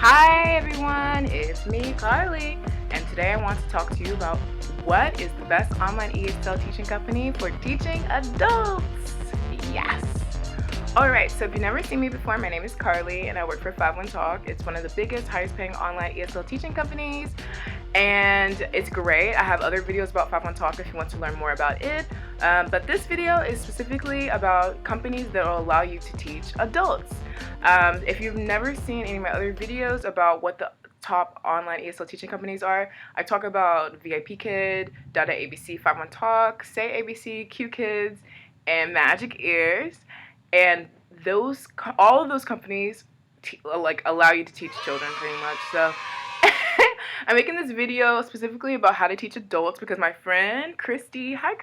Hi everyone, it's me, Carli, and today I want to talk to you about what is the best online ESL teaching company for teaching adults. Yes! Alright, so if you've never seen me before, my name is Carli and I work for 51 Talk. It's one of the biggest, highest paying online ESL teaching companies, and it's great. I have other videos about 51 Talk if you want to learn more about it, but this video is specifically about companies that will allow you to teach adults. If you've never seen any of my other videos about what the top online ESL teaching companies are, I talk about VIP Kid, Tutor ABC, 51 Talk, Say ABC, Q Kids, and Magic Ears, and all of those companies allow you to teach children pretty much. So I'm making this video specifically about how to teach adults because my friend Christy, hi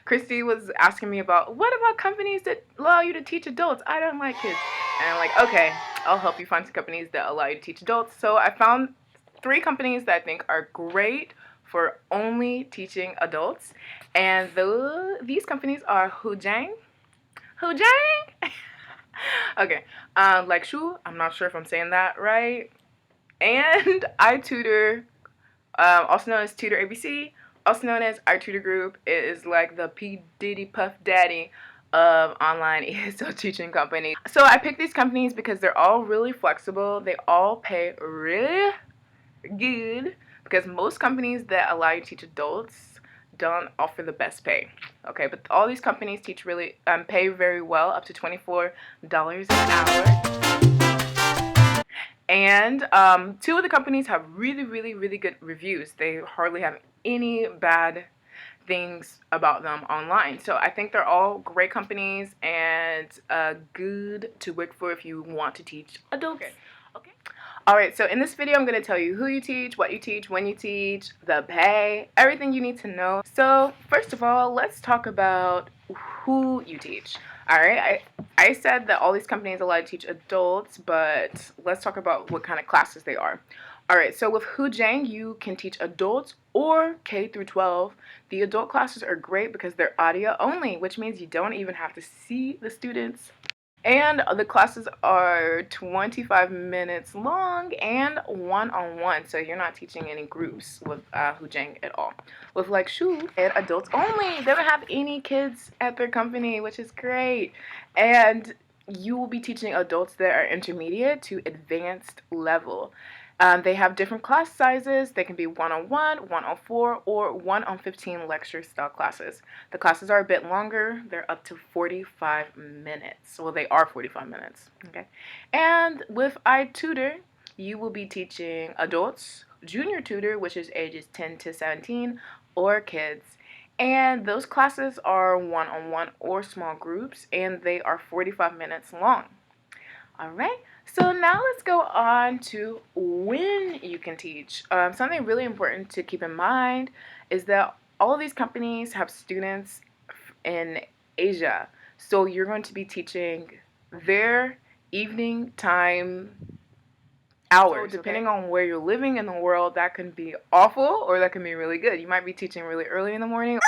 Christy was asking me about what about companies that allow you to teach adults? I don't like kids. And I'm like, okay, I'll help you find some companies that allow you to teach adults. So I found 3 companies that I think are great for only teaching adults. And these companies are Hujiang, okay, Likeshuo, I'm not sure if I'm saying that right, and iTutor, also known as Tutor ABC, also known as iTutorGroup. It is like the P. Diddy Puff Daddy of online ESL teaching companies. So I picked these companies because they're all really flexible. They all pay really good because most companies that allow you to teach adults don't offer the best pay. Okay, but all these companies teach really pay very well, up to $24 an hour. And 2 of the companies have really good reviews. They hardly have any bad things about them online. So I think they're all great companies and good to work for if you want to teach adults. Okay. Alright, so in this video I'm going to tell you who you teach, what you teach, when you teach, the pay, everything you need to know. So first of all, let's talk about who you teach. Alright, I said that all these companies allow you to teach adults, but let's talk about what kind of classes they are. Alright, so with Hujiang, you can teach adults or K through 12. The adult classes are great because they're audio only, which means you don't even have to see the students. And the classes are 25 minutes long and one-on-one, so you're not teaching any groups with Hujiang at all. With Likeshuo, and adults only. They don't have any kids at their company, which is great. And you will be teaching adults that are intermediate to advanced level. They have different class sizes. They can be 1-on-1, 1-on-4, or 1-on-15 lecture style classes. The classes are a bit longer. They're up to 45 minutes. Well, they are 45 minutes. Okay. And with iTutor, you will be teaching adults, junior tutor, which is ages 10 to 17, or kids. And those classes are 1-on-1 or small groups, and they are 45 minutes long. Alright, so now let's go on to when you can teach. Something really important to keep in mind is that all of these companies have students in Asia. So you're going to be teaching their evening time hours. So depending on where you're living in the world, that can be awful or that can be really good. You might be teaching really early in the morning,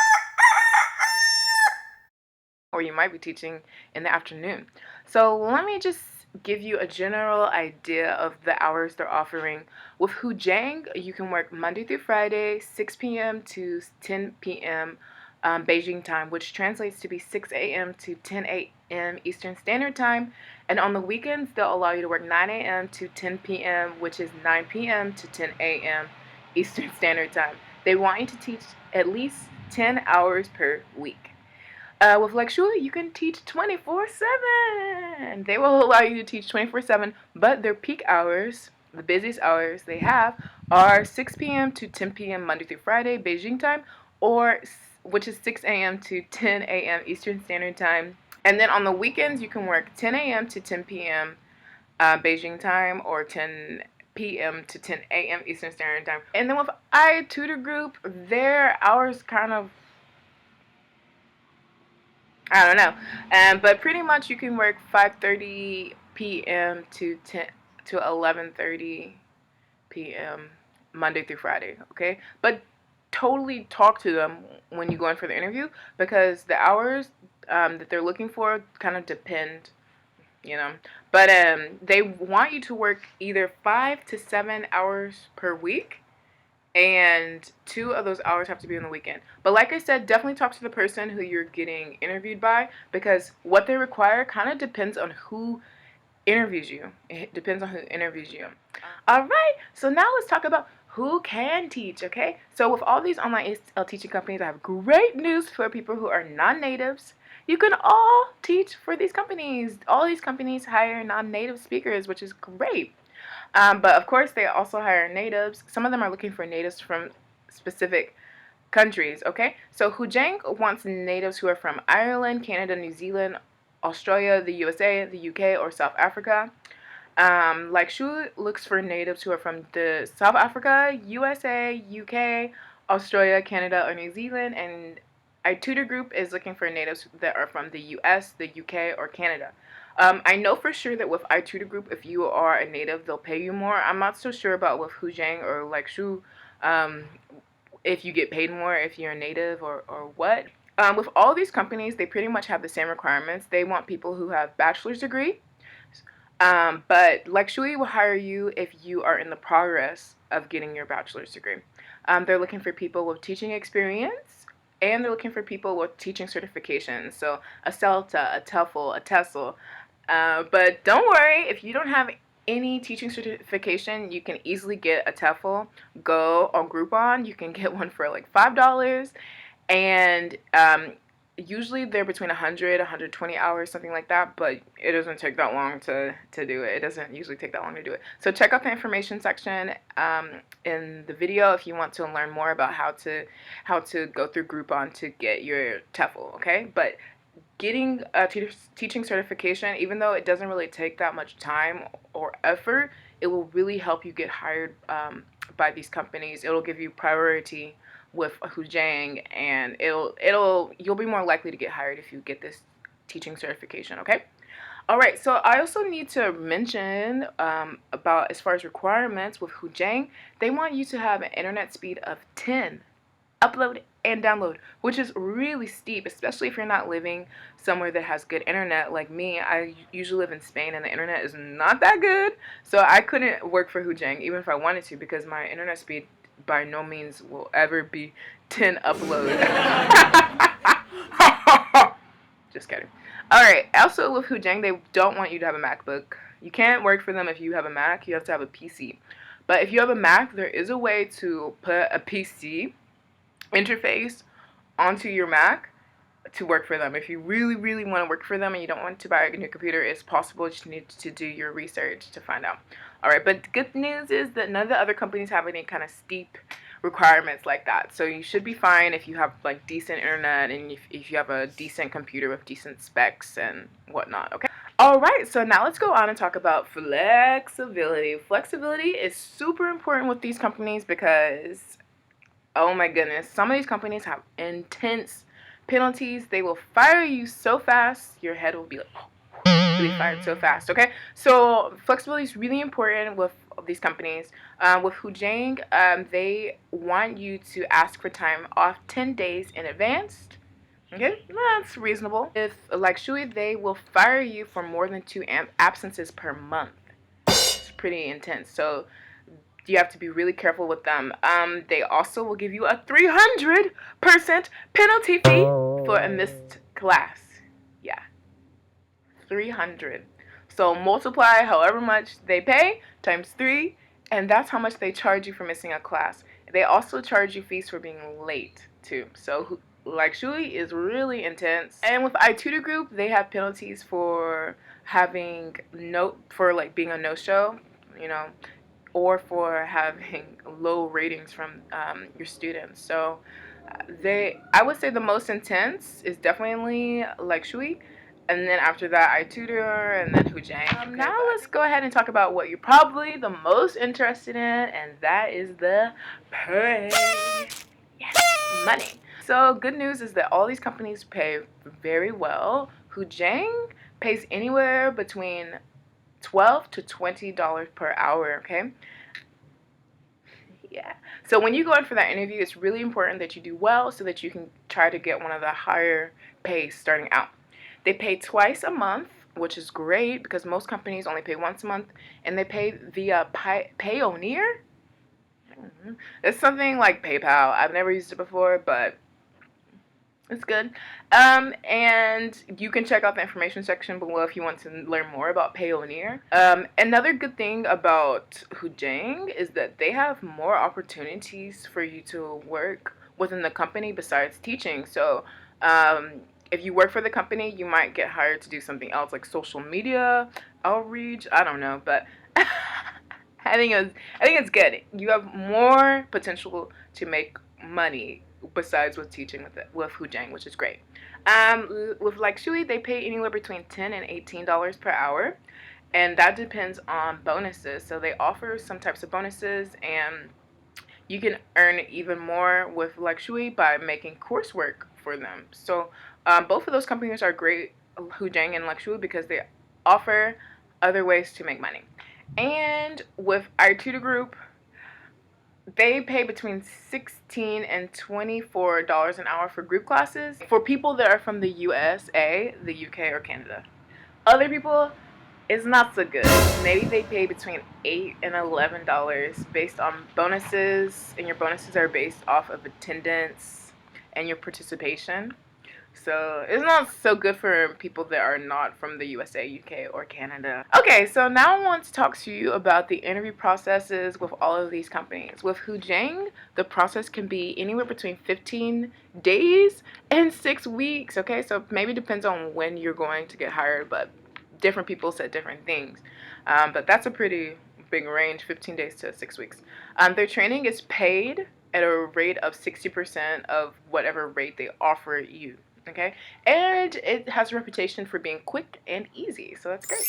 or you might be teaching in the afternoon. So let me just give you a general idea of the hours they're offering. With Hujiang, you can work Monday through Friday, 6 p.m. to 10 p.m. Beijing time, which translates to be 6 a.m. to 10 a.m. Eastern Standard Time. And on the weekends, they'll allow you to work 9 a.m. to 10 p.m., which is 9 p.m. to 10 a.m. Eastern Standard Time. They want you to teach at least 10 hours per week. With Likeshuo, you can teach 24/7. They will allow you to teach 24/7, but their peak hours, the busiest hours they have, are 6 p.m. to 10 p.m. Monday through Friday, Beijing time, which is 6 a.m. to 10 a.m. Eastern Standard Time. And then on the weekends, you can work 10 a.m. to 10 p.m. Beijing time, or 10 p.m. to 10 a.m. Eastern Standard Time. And then with iTutorGroup, their hours kind of, I don't know, but pretty much you can work 5:30 p.m. to 11:30 p.m. Monday through Friday, okay? But totally talk to them when you go in for the interview because the hours that they're looking for kind of depend you know. But they want you to work either 5 to 7 hours per week, and 2 of those hours have to be on the weekend. But like I said, definitely talk to the person who you're getting interviewed by, because what they require kind of depends on who interviews you. It depends on who interviews you. All right, so now let's talk about who can teach, okay? So with all these online ESL teaching companies, I have great news for people who are non-natives. You can all teach for these companies. All these companies hire non-native speakers, which is great. But of course, they also hire natives. Some of them are looking for natives from specific countries, okay? So Hujiang wants natives who are from Ireland, Canada, New Zealand, Australia, the USA, the UK, or South Africa. Likeshuo looks for natives who are from the South Africa, USA, UK, Australia, Canada, or New Zealand, and iTutorGroup is looking for natives that are from the US, the UK, or Canada. I know for sure that with iTutorGroup, if you are a native, they'll pay you more. I'm not so sure about with Hujiang or Likeshuo, if you get paid more if you're a native or what. With all these companies, they pretty much have the same requirements. They want people who have bachelor's degree. But Likeshuo will hire you if you are in the progress of getting your bachelor's degree. They're looking for people with teaching experience, and they're looking for people with teaching certifications. So a CELTA, a TEFL, a TESOL. But don't worry, if you don't have any teaching certification, you can easily get a TEFL. Go on Groupon. You can get one for like $5. And usually they're between 100, 120 hours, something like that, but it doesn't take that long to do it. It doesn't usually take that long to do it. So check out the information section in the video if you want to learn more about how to go through Groupon to get your TEFL, okay? But getting a teaching certification, even though it doesn't really take that much time or effort, it will really help you get hired by these companies. It'll give you priority with Hujiang, and you'll be more likely to get hired if you get this teaching certification, okay? All right, so I also need to mention about as far as requirements with Hujiang, they want you to have an internet speed of 10, upload and download, which is really steep, especially if you're not living somewhere that has good internet like me. I usually live in Spain and the internet is not that good, so I couldn't work for Hujiang even if I wanted to, because my internet speed by no means will ever be 10 upload. Just kidding. Alright, also with Hujiang, they don't want you to have a MacBook. You can't work for them if you have a Mac. You have to have a PC. But if you have a Mac, there is a way to put a PC interface onto your Mac to work for them. If you really, really want to work for them and you don't want to buy a new computer, it's possible. You just need to do your research to find out. Alright, but the good news is that none of the other companies have any kind of steep requirements like that. So you should be fine if you have like decent internet and if you have a decent computer with decent specs and whatnot, okay? Alright, so now let's go on and talk about flexibility. Flexibility is super important with these companies because, oh my goodness, some of these companies have intense penalties. They will fire you so fast, your head will be like, really fired so fast, okay? So flexibility is really important with these companies. With Hujiang, they want you to ask for time off 10 days in advance. Okay, that's reasonable. If Likeshuo, they will fire you for more than 2 absences per month. It's pretty intense. So you have to be really careful with them. They also will give you a 300% penalty fee for a missed class. Yeah, 300. So multiply however much they pay times 3, and that's how much they charge you for missing a class. They also charge you fees for being late too. So Likeshuo is really intense. And with iTutorGroup, they have penalties for having being a no-show, you know, or for having low ratings from your students. So I would say the most intense is definitely Likeshuo, and then after that iTutor, and then Hujiang. Now let's go ahead and talk about what you're probably the most interested in, and that is the pay. Yes, money. So good news is that all these companies pay very well. Hujiang pays anywhere between $12 to $20 per hour, okay? Yeah. So when you go in for that interview, it's really important that you do well so that you can try to get one of the higher pays starting out. They pay twice a month, which is great because most companies only pay once a month, and they pay via Payoneer. It's something like PayPal. I've never used it before, but it's good. And you can check out the information section below if you want to learn more about Payoneer. Another good thing about Hujiang is that they have more opportunities for you to work within the company besides teaching. So if you work for the company, you might get hired to do something else like social media outreach. I don't know, but I think it's good. You have more potential to make money besides with teaching with Hujiang, which is great. With Likeshuo, they pay anywhere between $10 and $18 per hour, and that depends on bonuses. So they offer some types of bonuses, and you can earn even more with Likeshuo by making coursework for them. So both of those companies are great, Hujiang and Likeshuo, because they offer other ways to make money. And with iTutorGroup, they pay between $16 and $24 an hour for group classes for people that are from the USA, the UK, or Canada. Other people, it's not so good. Maybe they pay between $8 and $11 based on bonuses, and your bonuses are based off of attendance and your participation. So it's not so good for people that are not from the USA, UK, or Canada. Okay, so now I want to talk to you about the interview processes with all of these companies. With Hujiang, the process can be anywhere between 15 days and 6 weeks, okay? So maybe depends on when you're going to get hired, but different people said different things. But that's a pretty big range, 15 days to 6 weeks. Their training is paid at a rate of 60% of whatever rate they offer you. Okay, and it has a reputation for being quick and easy, so that's great.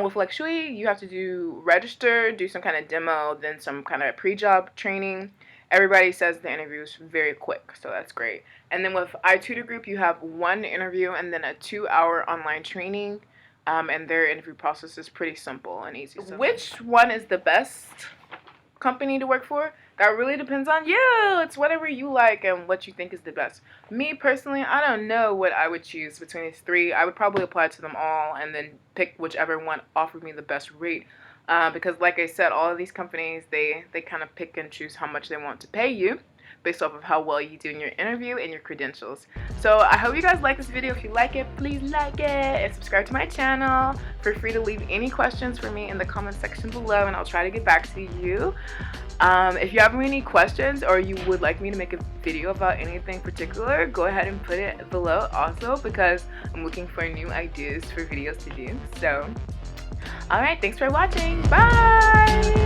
With Likeshuo, you have to register, do some kind of demo, then some kind of pre-job training. Everybody says the interview is very quick, so that's great. And then with iTutorGroup, you have one interview and then a 2-hour online training, and their interview process is pretty simple and easy. So which one is the best company to work for? That really depends on you. It's whatever you like and what you think is the best. Me personally, I don't know what I would choose between these three. I would probably apply to them all and then pick whichever one offered me the best rate. Because like I said, all of these companies, they kind of pick and choose how much they want to pay you based off of how well you do in your interview and your credentials. So I hope you guys like this video. If you like it, please like it and subscribe to my channel. Feel free to leave any questions for me in the comment section below, and I'll try to get back to you. If you have any questions or you would like me to make a video about anything particular, go ahead and put it below also, because I'm looking for new ideas for videos to do. So, alright, thanks for watching. Bye!